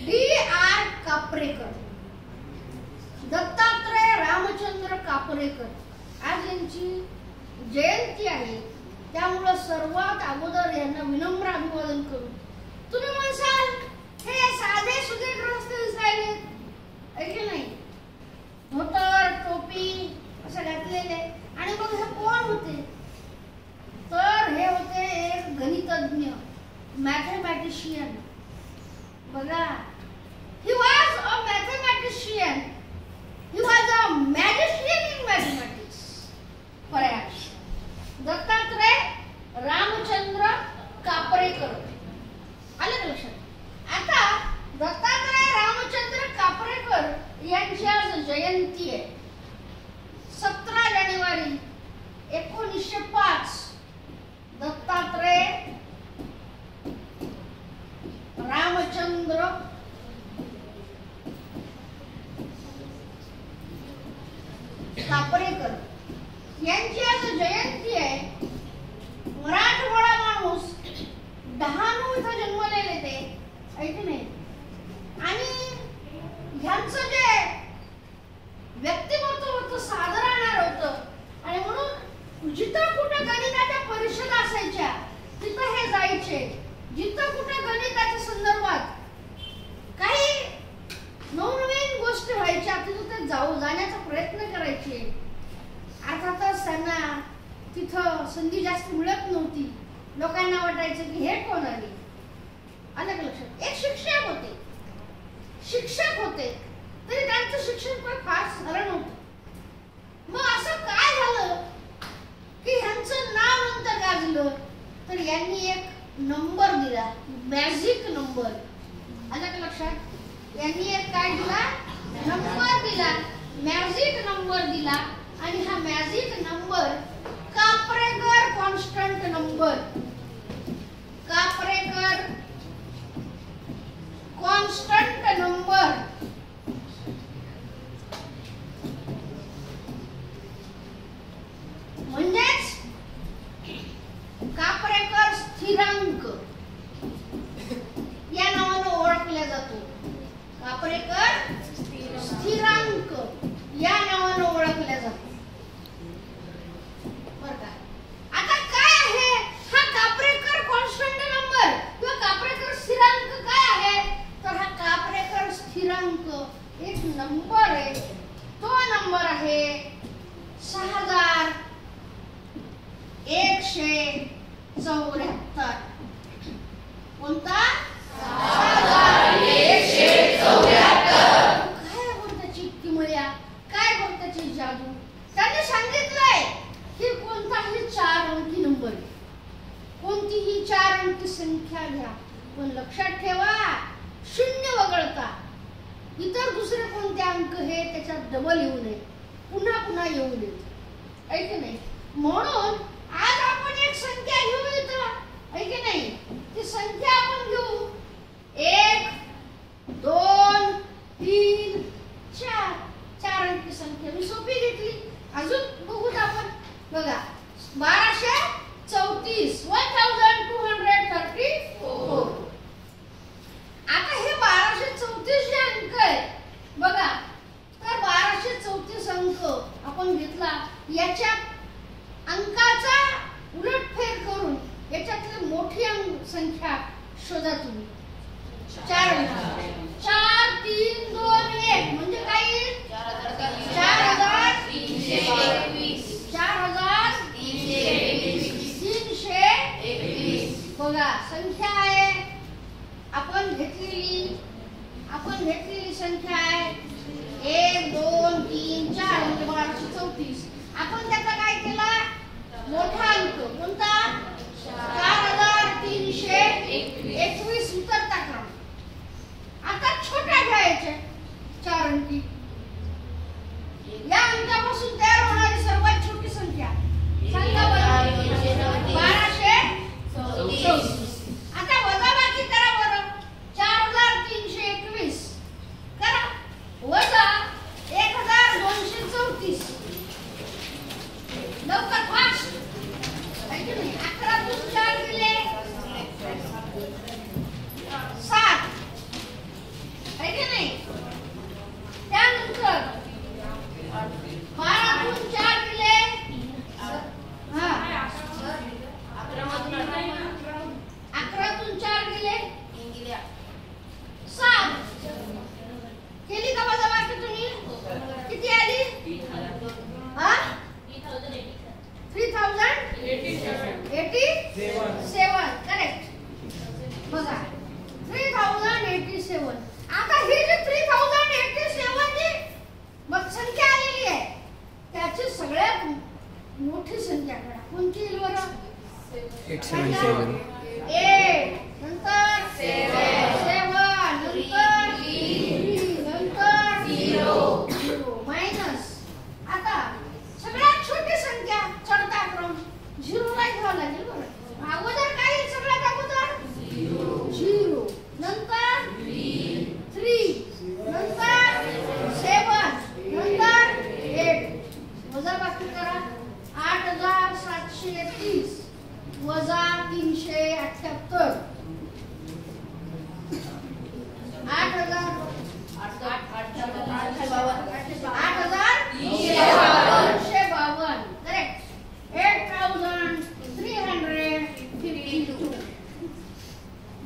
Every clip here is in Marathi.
D.R. कापरेकर, दत्तात्रय रामचंद्र कापरेकर आज यांची जयंती आहे. त्यामुळे सर्वात अगोदर यांना विनम्र अभिवादन करू. तुम्ही म्हणसाल हे साधे सुधे गृहस्थ दिसायले आहे की नाही, धोतर टोपी असं घातलेले, आणि मग हे कोण होते तर हे होते एक गणितज्ञ, मॅथमॅटिशियन. बघा, he was a mathematician, he was a magician in mathematics. पर्याय दत्तात्रय रामचंद्र कापरेकर. आलं का लक्षात? आता दत्तात्रय रामचंद्र कापरेकर यांची आज जयंती आहे. 17 जानेवारी 1905 दत्तात्रय रामचंद्र कापरेकर यांची आज जयंती आहे. मराठवाडा माणूस डहाणू इथं जन्मलेले ते ऐक नाही, आणि ह्यांचं जे व्यक्तिमत्व होतं साधं राहणार होतं, आणि म्हणून जिथं कुठं गणिताच्या परिषदा असायच्या तिथं हे जायचे. जिथं कुठं गणिताच्या संदर्भात काही नवनवीन गोष्टी व्हायच्या तिथं ते जाण्याचा प्रयत्न करायचे. अर्थातच त्यांना तिथं संधी जास्त मिळत नव्हती. लोकांना वाटायचं की हे कोण आले. आलं का लक्षात? एक शिक्षक होते तरी त्यांचं शिक्षण पण फार सरळ नव्हतं. मग असं काय झालं की ह्यांचं नाव नंतर गाजलं, तर यांनी एक नंबर दिला, मॅजिक नंबर. आलं का लक्षात? यांनी एक काय दिला, नंबर दिला, मॅजिक नंबर दिला, आणि हा magic number Kaprekar constant number. Kaprekar constant number म्हणजेच कापरेकर स्थिरांक या नावाने ओळखला जातो. कापरेकर स्थिरांक या नावाने ओळखला जातो. बरं का? आता काय आहे हा कापरेकर कॉन्स्टंट नंबर किंवा कापरेकर स्थिरांक काय आहे, तर हा कापरेकर स्थिरांक एक नंबर आहे. तो नंबर आहे 6174. कोणता? 6174. काय बोल त्याची किमया, काय बोल त्याची जादू. त्याने सांगितलंय की कोणताही 4 अंकी नंबर, कोणतीही 4 अंकी संख्या घ्या, पण लक्षात ठेवा 0 वगळता इतर दुसरे कोणते अंक हे त्याच्यात डबल येऊ नये, पुन्हा पुन्हा येऊ नयेत. ऐक नाही, म्हणून आज आपण एक संख्या घेऊ इथं, ऐक नाही, ती संख्या आपण घेऊ 1 2 3 4. 4 अंकी संख्या मी सोपी घेतली. अजून बघूत आपण. बघा 1234 1234. आता हे 1234 जे अंक आहे बघा, तर 1234 अंक आपण घेतला, याच्या अंकाचा उलटफेर करून याच्यातली मोठी संख्या शोधा तुम्ही. 4 अंक 4 3 2 1 म्हणजे काय येईल? 4321. बघा संख्या आहे आपण घेतलेली संख्या आहे 1 2 3 4 म्हणजे 1234. आपण त्याचा काय केला, मोठा अंक कोणता? 4321 उत्तर टाका. आता छोटा घ्यायचे 4 अंकी. या अंकापासून तयार होणारी सर्वात छोटी संख्या सांगा बरं. 1234. आता वजाबाकी करा बरं. 4321 करा, वजा 1234. लवकर फास्ट. 11 तून 4 दिले 7.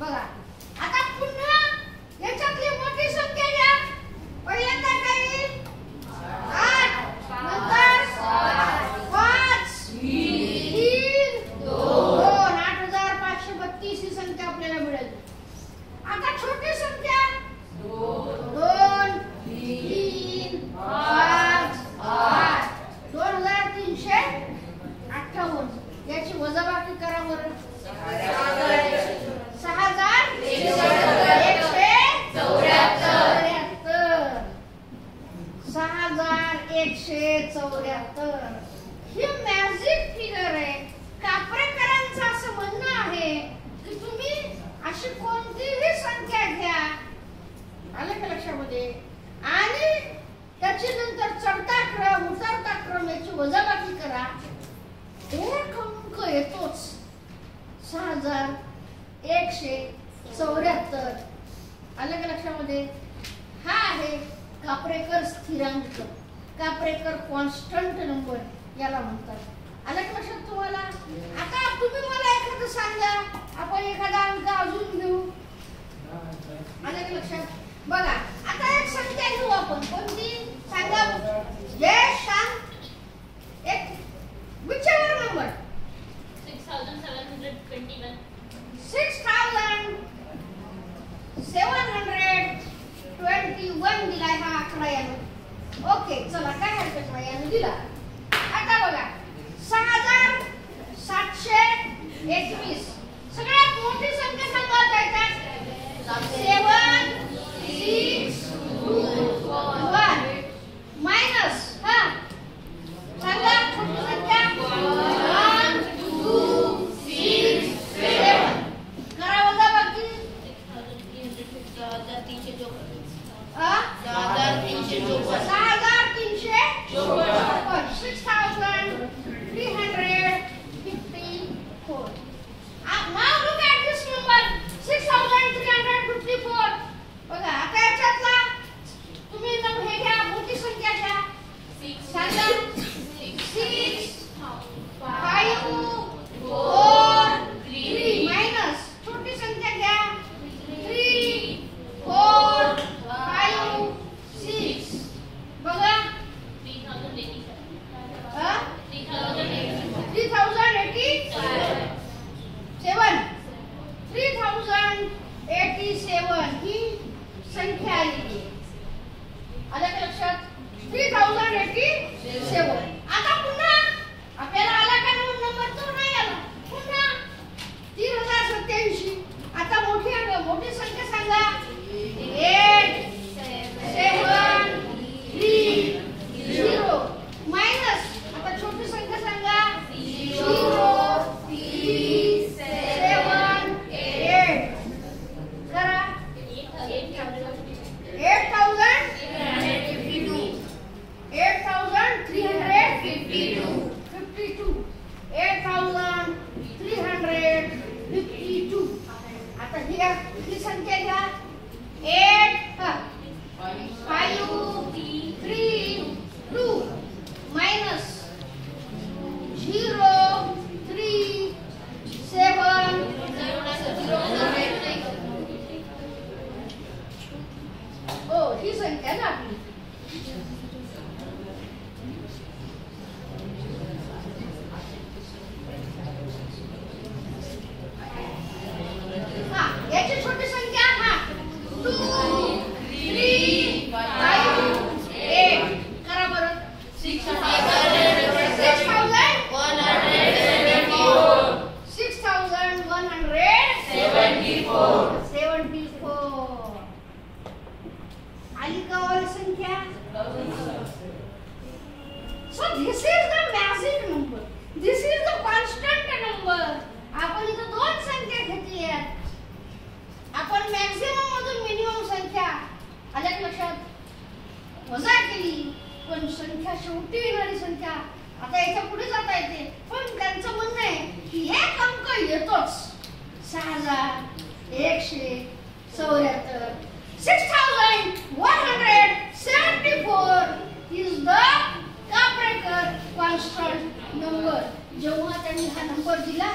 बघा आता पुन्हा याच्यातली मोठी संख्या घ्या. पहिल्यांदा काय येईल? 8 नंतर 5 3 2 8532 ही संख्या आपल्याला मिळेल. आता छोटी संख्या 2 3 5 8 2358. याची वजाबाकी करा बरं. 6174 ही मॅजिक फिगर आहे. कापरेकरांचं असं म्हणणं आहे की तुम्ही अशी कोणतीही संख्या घ्या, आलं का लक्षामध्ये, आणि त्याची नंतर चढता क्रम उतरता क्रम याची वजाबाकी करा. एक अंक येतोच 6174. आलं का लक्षामध्ये? हा आहे कापरेकर स्थिरांक, कापरेकर कॉन्स्टंट नंबर याला म्हणतात. आलं का लक्षात तुम्हाला? आता तुम्ही मला एखादं सांगा, आपण एखादा अंक अजून घेऊ. आलं का लक्षात? बघा आता एक संख्या घेऊ आपण. कोणती सांगा? जय शांत. एक whichever number. 6721. 6721 दिलाय हा आकडा यानं. ओके चला काय हरकत नाही, यानं दिला. आता बघा 6721. सगळ्यात मोठी संख्या सांगा त्याच्यात. 7 6 2 1 मायनस हा सांगा छोटी संख्या 1 2 6 7. करा वजाबाकी. 6354. Now look at this number 6354. बघा आता याच्यातला तुम्ही नंबर हे घ्या, मोठी संख्या घ्या. सांगा 6 5 4 3 मायनस छोटी संख्या घ्या 3 4 5 6. बघा 3087 ही संख्या आली. आलं का लक्षात? 3087. आता पुन्हा आपल्याला आला का नंबर? तो नाही आला. पुन्हा 3087. आता मोठी संख्या सांगा. 8 7 3 0 मायनस आता छोटी संख्या सांगा. 0 3 7 8. करा 8352 8352. आता ही संख्या घ्या. 8 5 3 2 मायनस 0 3 7 हो ही संख्या ना आपली. हा याची छोटी संख्या हा 2 3 5 8. करा बरं. 6174. आली का संख्या? So this is the magic number. This is the constant number. आपण इथं दोन संख्या घेतली आहेत. आपण मॅक्सिमम मधून मिनिमम संख्या आल्या लक्षात वजा केली, पण संख्या शेवटी येणारी संख्या आता याच्या पुढे जाता येते. पण त्यांचं म्हणणं आहे की एक अंक येतोच. 6174. 6174 is the Kaprekar constant number. जेव्हा त्यांनी हा नंबर दिला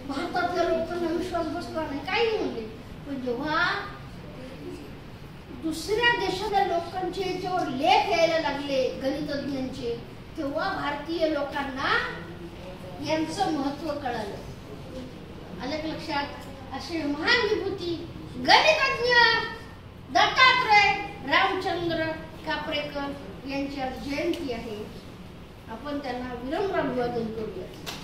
भारतातल्या लोकांना विश्वास बसला नाही. काही म्हणले पण जेव्हा दुसऱ्या देशातल्या लोकांचे याच्यावर लेख यायला लागले गणितज्ञांचे, तेव्हा भारतीय लोकांना यांचं महत्व कळालं. आलं लक्षात? असे महान विभूती गणितज्ञ दत्तात्रय रामचंद्र कापरेकर यांची आज जयंती आहे. आपण त्यांना विनम्र अभिवादन करूया.